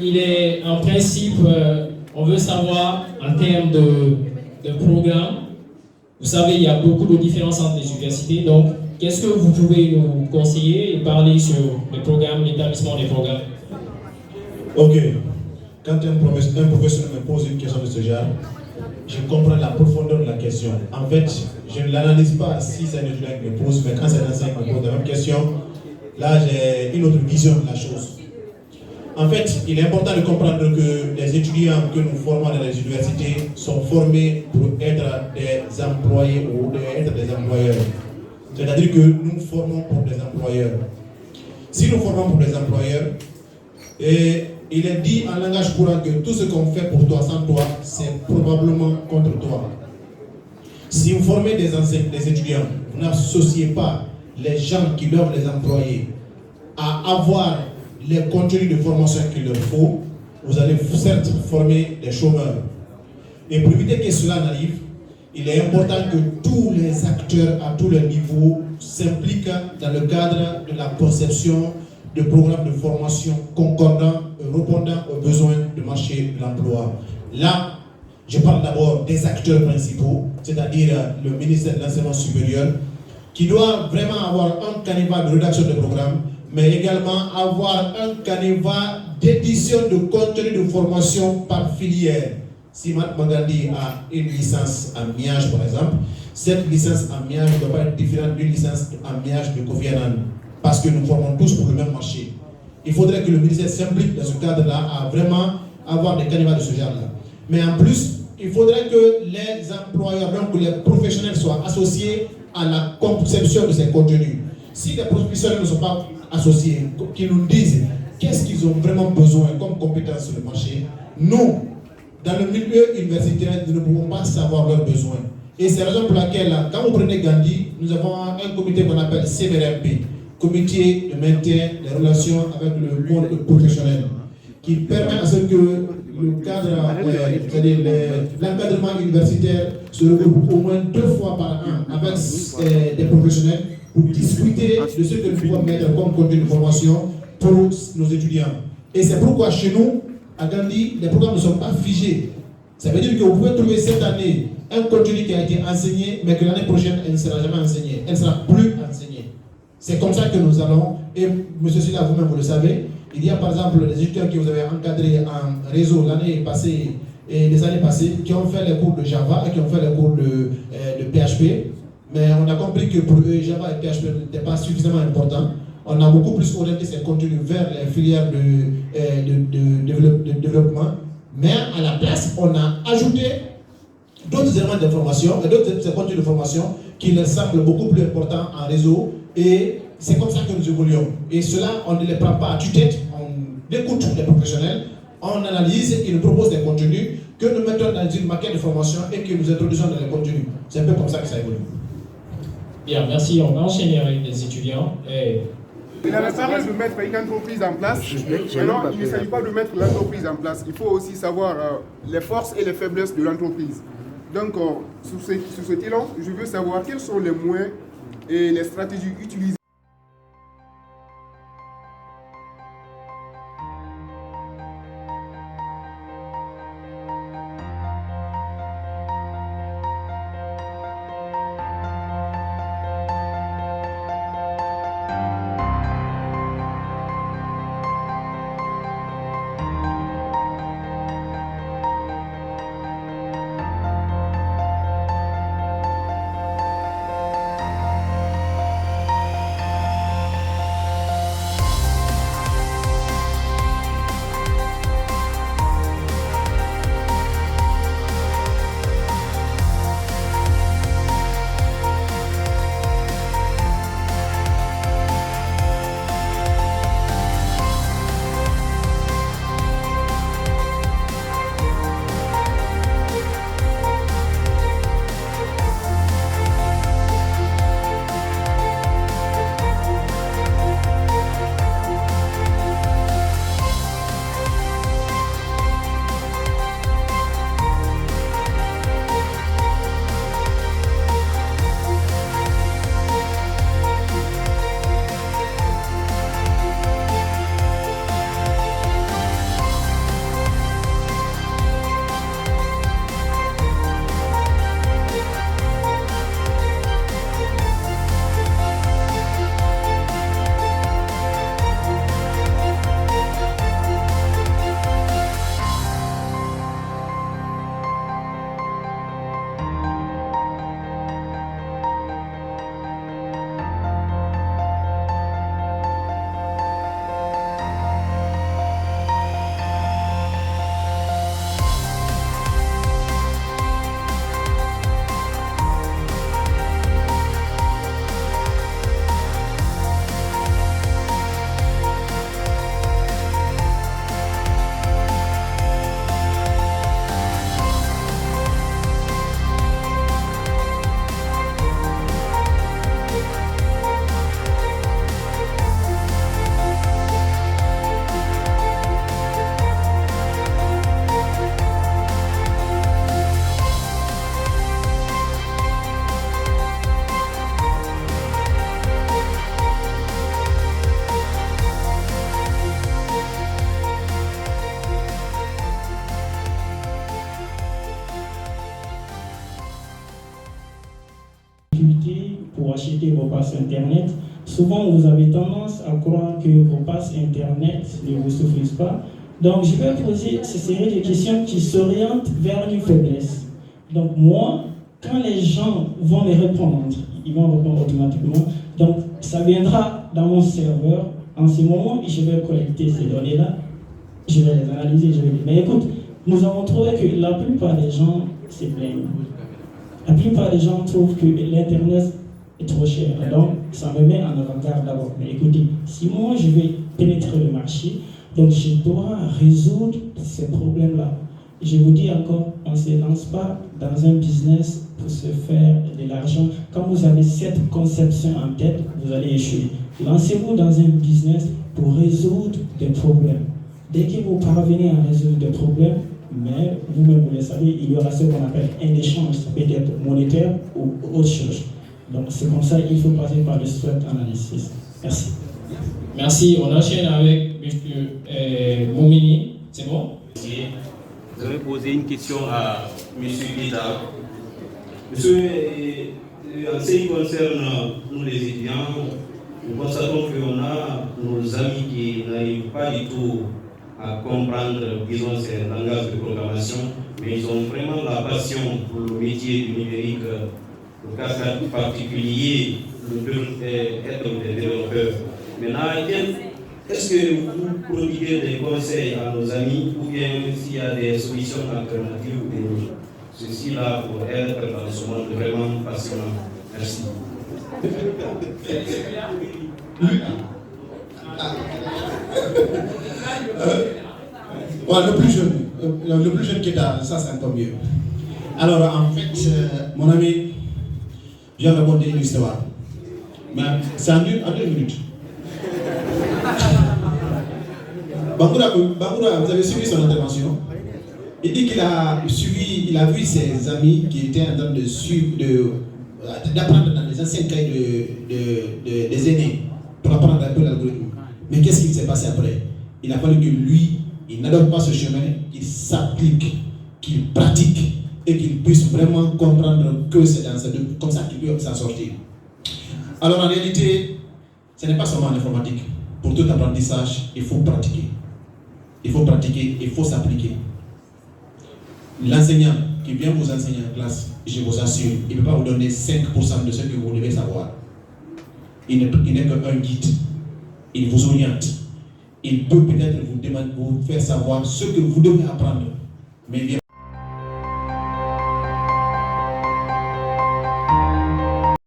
il est en principe, on veut savoir en termes de programme. Vous savez, il y a beaucoup de différences entre les universités. Donc, qu'est-ce que vous pouvez nous conseiller et parler sur les programmes, l'établissement des programmes? Ok. Quand un professeur me pose une question de ce genre, je comprends la profondeur de la question. En fait, je ne l'analyse pas si c'est un étudiant qui me pose, mais quand c'est un enseignant qui me pose la même question, là j'ai une autre vision de la chose. En fait, il est important de comprendre que les étudiants que nous formons dans les universités sont formés pour être des employés ou être des employeurs. C'est-à-dire que nous formons pour des employeurs. Si nous formons pour des employeurs, et il est dit en langage courant que tout ce qu'on fait pour toi sans toi, c'est probablement contre toi. Si vous formez des étudiants, vous n'associez pas les gens qui doivent les employer à avoir les contenus de formation qu'il leur faut, vous allez certes former des chômeurs. Et pour éviter que cela n'arrive, il est important que tous les acteurs à tous les niveaux s'impliquent dans le cadre de la conception de programmes de formation concordants répondant aux besoins du marché de l'emploi. Là, je parle d'abord des acteurs principaux, c'est-à-dire le ministère de l'Enseignement supérieur, qui doit vraiment avoir un canevas de rédaction de programmes, mais également avoir un canevas d'édition de contenu de formation par filière. Si Mat Magandi a une licence en miage, par exemple, cette licence en miage ne doit pas être différente d'une licence en miage de Kofi Annan, parce que nous formons tous pour le même marché. Il faudrait que le ministère s'implique dans ce cadre-là à vraiment avoir des canevas de ce genre-là. Mais en plus, il faudrait que les employeurs, donc les professionnels soient associés à la conception de ces contenus. Si les professionnels ne sont pas associés, qu'ils nous disent qu'est-ce qu'ils ont vraiment besoin comme compétences sur le marché, nous, dans le milieu universitaire, nous ne pouvons pas savoir leurs besoins. Et c'est la raison pour laquelle, quand vous prenez Gandhi, nous avons un comité qu'on appelle CMRMP, Comité de maintien des relations avec le monde professionnel, qui permet à ce que le cadre, c'est-à-dire l'encadrement universitaire se regroupe au moins 2 fois par an avec des professionnels pour discuter de ce que nous pouvons mettre comme contenu de formation pour nos étudiants. Et c'est pourquoi chez nous, à Gandhi, les programmes ne sont pas figés. Ça veut dire que vous pouvez trouver cette année un contenu qui a été enseigné, mais que l'année prochaine, elle ne sera jamais enseignée. Elle ne sera plus enseignée. C'est comme ça que nous allons, et M. Silla, vous-même, vous le savez, il y a par exemple des étudiants que vous avez encadrés en réseau l'année passée et les années passées, qui ont fait les cours de Java et qui ont fait les cours de PHP. Mais on a compris que pour eux, Java et PHP n'étaient pas suffisamment importants. On a beaucoup plus orienté ces contenus vers les filières de développement. Mais à la place, on a ajouté d'autres éléments d'information et d'autres contenus de formation qui leur semblent beaucoup plus importants en réseau. Et c'est comme ça que nous évoluons. Et cela, on ne les prend pas à tue-tête, on écoute les professionnels, on analyse, ils nous proposent des contenus que nous mettons dans une maquette de formation et que nous introduisons dans les contenus. C'est un peu comme ça que ça évolue. Bien, merci. On va enchaîner avec les étudiants. Il avait parlé de mettre une entreprise en place. Alors, il ne s'agit pas de mettre l'entreprise en place. Il faut aussi savoir les forces et les faiblesses de l'entreprise. Donc, sur cet élan, je veux savoir quels sont les moyens et les stratégies utilisées. acheter vos passes Internet, souvent vous avez tendance à croire que vos passes Internet ne vous suffisent pas. Donc je vais poser ces séries de questions qui s'orientent vers une faiblesse. Donc moi, quand les gens vont me répondre, ils vont répondre automatiquement. Donc ça viendra dans mon serveur. En ce moment, je vais collecter ces données-là, je vais les analyser, je vais les... Mais écoute, nous avons trouvé que la plupart des gens se plaignent. La plupart des gens trouvent que l'Internet est trop cher. Donc, ça me met en avant-garde d'abord. Mais écoutez, si moi je vais pénétrer le marché, donc je dois résoudre ces problèmes-là. Je vous dis encore, on ne se lance pas dans un business pour se faire de l'argent. Quand vous avez cette conception en tête, vous allez échouer. Lancez-vous dans un business pour résoudre des problèmes. Dès que vous parvenez à résoudre des problèmes, mais vous-même vous le savez, il y aura ce qu'on appelle un échange, ça peut être monétaire ou autre chose. Donc c'est comme ça, il faut passer par le SWOT analysis. Merci. Merci. On enchaîne avec M. Moumini. C'est bon? Vous avez posé une question à M. Guida. Monsieur, en ce qui concerne nous les étudiants, nous constatons qu'on a nos amis qui n'arrivent pas du tout à comprendre, disons, ces langages de programmation, mais ils ont vraiment la passion pour le métier du numérique, le cas particulier, être des développeurs. Maintenant, est-ce que vous prodiguez des conseils à nos amis ou bien s'il y a des solutions alternatives pour ceci-là pour être dans ce monde vraiment passionnant? Merci. Le plus jeune qui est là, ça c'est un peu mieux. Alors en fait, mon ami, je viens de raconter une histoire. Mais c'est en 2 minutes. Bangoura, vous avez suivi son intervention. Il dit qu'il a vu ses amis qui étaient en train d'apprendre dans les anciens cahiers des aînés pour apprendre un peu l'algorithme. Mais qu'est-ce qui s'est passé après? Il a fallu que lui, il n'adopte pas ce chemin, qu'il s'applique, qu'il pratique et qu'il puisse vraiment comprendre que c'est comme ça qu'il peut s'en sortir. Alors en réalité, ce n'est pas seulement l'informatique. Pour tout apprentissage, il faut pratiquer. Il faut pratiquer, il faut s'appliquer. L'enseignant qui vient vous enseigner en classe, je vous assure, il ne peut pas vous donner 5% de ce que vous devez savoir. Il n'est qu'un guide. Il vous oriente. Il peut peut-être vous faire savoir ce que vous devez apprendre. Mais